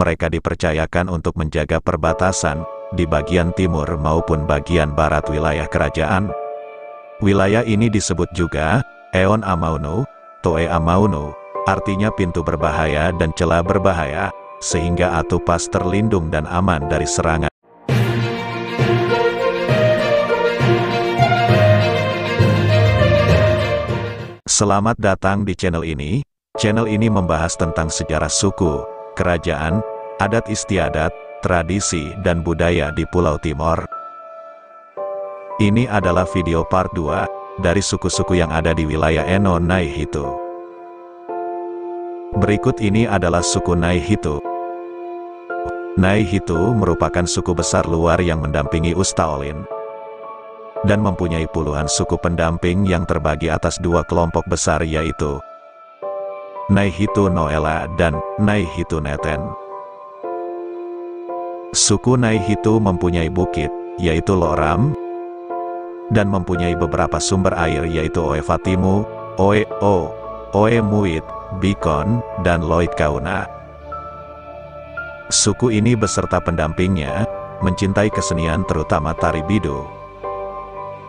mereka dipercayakan untuk menjaga perbatasan di bagian timur maupun bagian barat wilayah kerajaan. Wilayah ini disebut juga Eon Amaunu, Toe Amaunu, artinya pintu berbahaya dan celah berbahaya, sehingga Atupas terlindung dan aman dari serangan. Selamat datang di channel ini. Channel ini membahas tentang sejarah suku, kerajaan, adat istiadat, tradisi, dan budaya di Pulau Timor. Ini adalah video part 2 dari suku-suku yang ada di wilayah Eno Naihitu. Berikut ini adalah suku Naihitu. Naihitu merupakan suku besar luar yang mendampingi Ustaolin dan mempunyai puluhan suku pendamping yang terbagi atas dua kelompok besar, yaitu Naihitu Noela dan Naihitu Neten. Suku Naihitu mempunyai bukit, yaitu Loram, dan mempunyai beberapa sumber air, yaitu Oe Fatimu, Oe O, Oe Muit, Bikon, dan Loit Kauna. Suku ini beserta pendampingnya mencintai kesenian terutama tari bidu.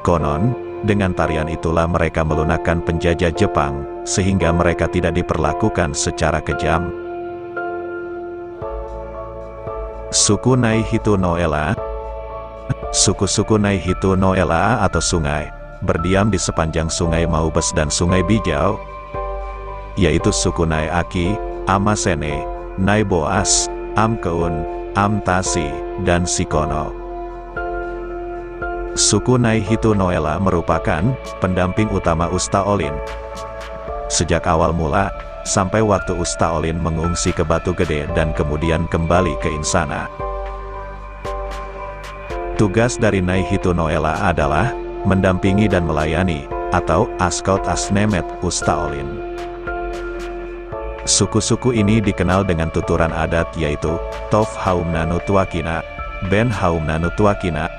Konon, dengan tarian itulah mereka melunakkan penjajah Jepang, sehingga mereka tidak diperlakukan secara kejam. Suku Naihitu Noela. Suku-suku Naihitu Noela atau sungai, berdiam di sepanjang sungai Maubes dan sungai Bijau, yaitu suku Naiaki, Amasene, Naiboas, Amkeun, Amtasi, dan Sikono. Suku Naihitu Noela merupakan pendamping utama Ustaolin sejak awal mula, sampai waktu Ustaolin mengungsi ke Batu Gede dan kemudian kembali ke Insana. Tugas dari Naihitu Noela adalah mendampingi dan melayani, atau Askaut Asnemet, Ustaolin. Suku-suku ini dikenal dengan tuturan adat, yaitu Tof Haumnanu Tuakina, Ben Haumnanu Tuakina,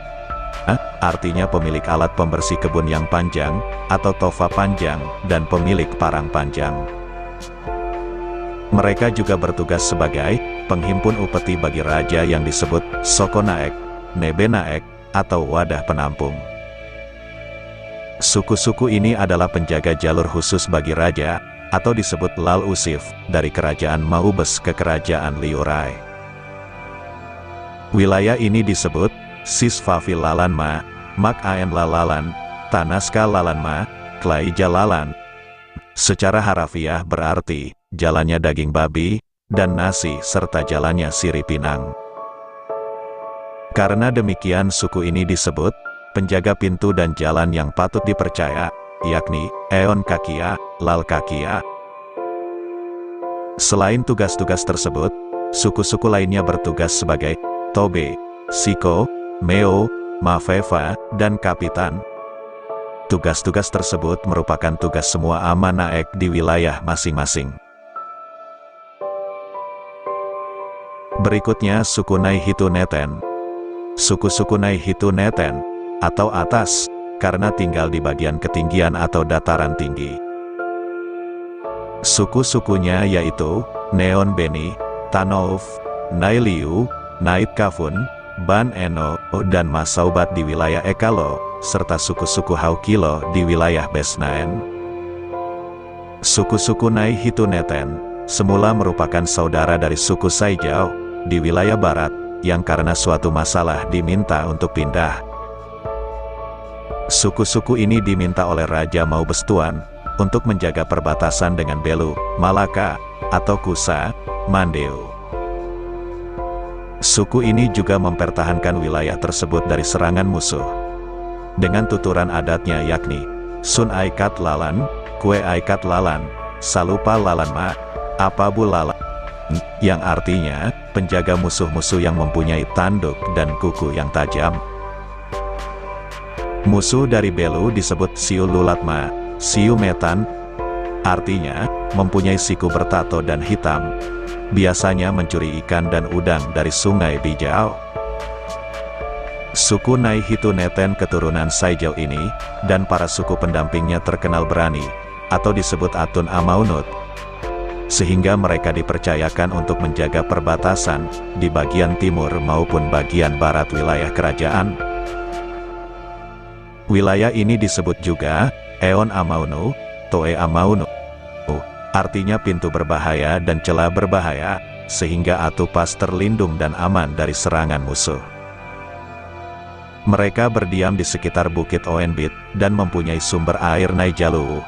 artinya pemilik alat pembersih kebun yang panjang, atau tofa panjang, dan pemilik parang panjang. Mereka juga bertugas sebagai penghimpun upeti bagi raja yang disebut Sokonaek, Nebenaek, atau wadah penampung. Suku-suku ini adalah penjaga jalur khusus bagi raja, atau disebut Lal Usif, dari kerajaan Maubes ke kerajaan Liurai. Wilayah ini disebut Sisfavil Lalanma, Mak Aen Lalalan, Tanaska Lalanma, Klaija Lalan. Secara harafiah berarti, jalannya daging babi, dan nasi serta jalannya sirih pinang. Karena demikian suku ini disebut penjaga pintu dan jalan yang patut dipercaya, yakni Eon Kakia, Lal Kakia. Selain tugas-tugas tersebut, suku-suku lainnya bertugas sebagai Tobe, Siko, Meo, Mafeva, dan Kapitan. Tugas-tugas tersebut merupakan tugas semua Amanaek di wilayah masing-masing. Berikutnya suku Naihitu Neten. Suku-suku Naihitu Neten, atau atas, karena tinggal di bagian ketinggian atau dataran tinggi. Suku-sukunya yaitu Neon Beni, Tanouf, Nailiu, Nait Kafun, Ban Eno, dan Masaubat di wilayah Ekalo, serta suku-suku Haukilo di wilayah Besnaen. Suku-suku Naihitu Neten semula merupakan saudara dari suku Saijau di wilayah barat, yang karena suatu masalah diminta untuk pindah. Suku-suku ini diminta oleh Raja Maubes Tuan untuk menjaga perbatasan dengan Belu, Malaka, atau Kusa, Mandeu. Suku ini juga mempertahankan wilayah tersebut dari serangan musuh dengan tuturan adatnya, yakni Sun Aikat Lalan, Kue Aikat Lalan, Salupa Lalanma, Apabu Lalan, yang artinya penjaga musuh-musuh yang mempunyai tanduk dan kuku yang tajam. Musuh dari Belu disebut Siu Lulatma, Siu Metan, artinya mempunyai siku bertato dan hitam. Biasanya mencuri ikan dan udang dari sungai Bijau. Suku Naihitu Neten keturunan Saijau ini, dan para suku pendampingnya terkenal berani, atau disebut Atun Amaunut. sehingga mereka dipercayakan untuk menjaga perbatasan di bagian timur maupun bagian barat wilayah kerajaan. Wilayah ini disebut juga Eon Amaunu, Toe Amaunu, artinya pintu berbahaya dan celah berbahaya, sehingga Atupas terlindung dan aman dari serangan musuh. Mereka berdiam di sekitar Bukit Oenbit dan mempunyai sumber air Naijalu.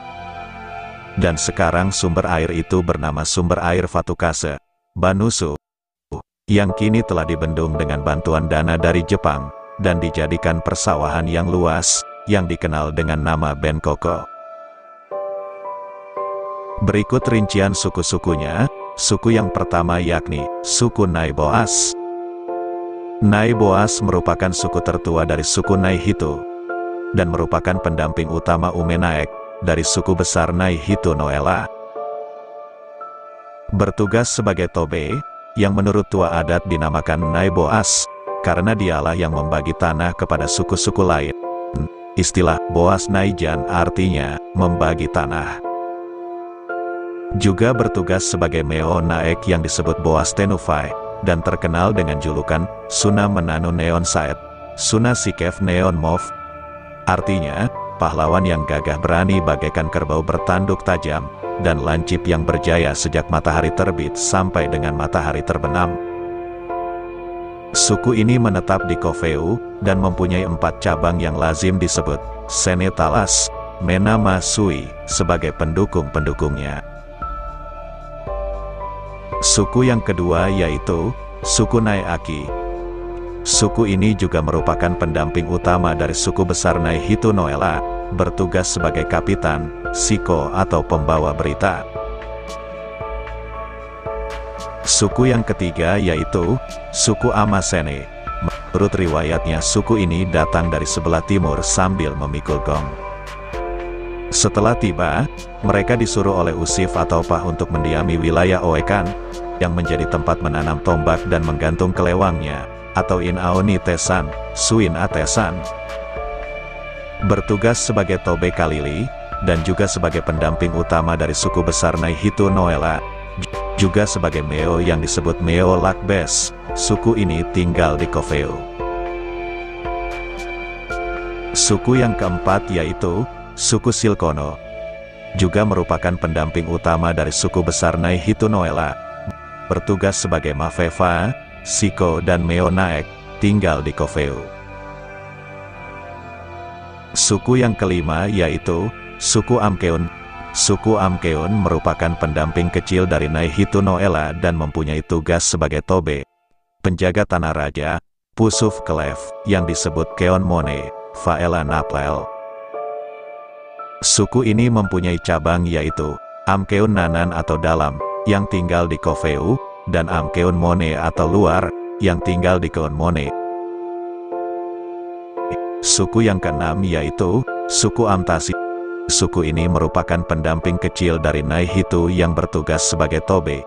Dan sekarang sumber air itu bernama sumber air Fatukase, Banusu, yang kini telah dibendung dengan bantuan dana dari Jepang, dan dijadikan persawahan yang luas, yang dikenal dengan nama Benkoko. Berikut rincian suku-sukunya. Suku yang pertama yakni suku Naiboas. Naiboas merupakan suku tertua dari suku Naihitu, dan merupakan pendamping utama Umenaek dari suku besar Naihitu Noela. Bertugas sebagai Tobe, yang menurut tua adat dinamakan Naiboas, karena dialah yang membagi tanah kepada suku-suku lain. Istilah Boas Naijan artinya membagi tanah. Juga bertugas sebagai Meo Naek yang disebut Boas Tenufai, dan terkenal dengan julukan Suna Menanu Neon Saet, Suna Sikef Neon Mov. Artinya, pahlawan yang gagah berani bagaikan kerbau bertanduk tajam, dan lancip yang berjaya sejak matahari terbit sampai dengan matahari terbenam. Suku ini menetap di Kofeu, dan mempunyai 4 cabang yang lazim disebut Senetalas, Menama Sui, sebagai pendukung-pendukungnya. Suku yang kedua yaitu suku Naiaki. Suku ini juga merupakan pendamping utama dari suku besar Naihitu Noela, bertugas sebagai kapitan, siko atau pembawa berita. Suku yang ketiga yaitu suku Amasene. Menurut riwayatnya suku ini datang dari sebelah timur sambil memikul gong. Setelah tiba, mereka disuruh oleh Usif atau Pah untuk mendiami wilayah Oekan, yang menjadi tempat menanam tombak dan menggantung kelewangnya, atau Inaoni Tesan, Suin Atesan. Bertugas sebagai Tobe Kalili, dan juga sebagai pendamping utama dari suku besar Naihitu Noela, juga sebagai Meo yang disebut Meo Lakbes. Suku ini tinggal di Kofeu. Suku yang keempat yaitu suku Silkono, juga merupakan pendamping utama dari suku besar Naihitu Noela, bertugas sebagai Mafeva, Siko dan Meo Naek, tinggal di Kofeu. Suku yang kelima yaitu suku Amkeun. Suku Amkeun merupakan pendamping kecil dari Naihitu Noela dan mempunyai tugas sebagai Tobe, penjaga tanah raja, Pusuf Kelef, yang disebut Keon Mone, Faela Naplel. Suku ini mempunyai cabang yaitu Amkeun Nanan atau dalam, yang tinggal di Kofeu, dan Amkeun Mone atau luar, yang tinggal di Keon Mone. Suku yang keenam yaitu suku Amtasi. Suku ini merupakan pendamping kecil dari Naihitu yang bertugas sebagai Tobe.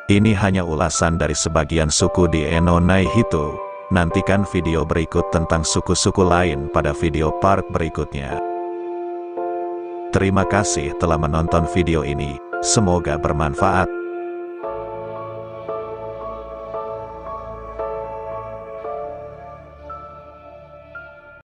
Ini hanya ulasan dari sebagian suku di Eno Naihitu. Nantikan video berikut tentang suku-suku lain pada video part berikutnya. Terima kasih telah menonton video ini, semoga bermanfaat.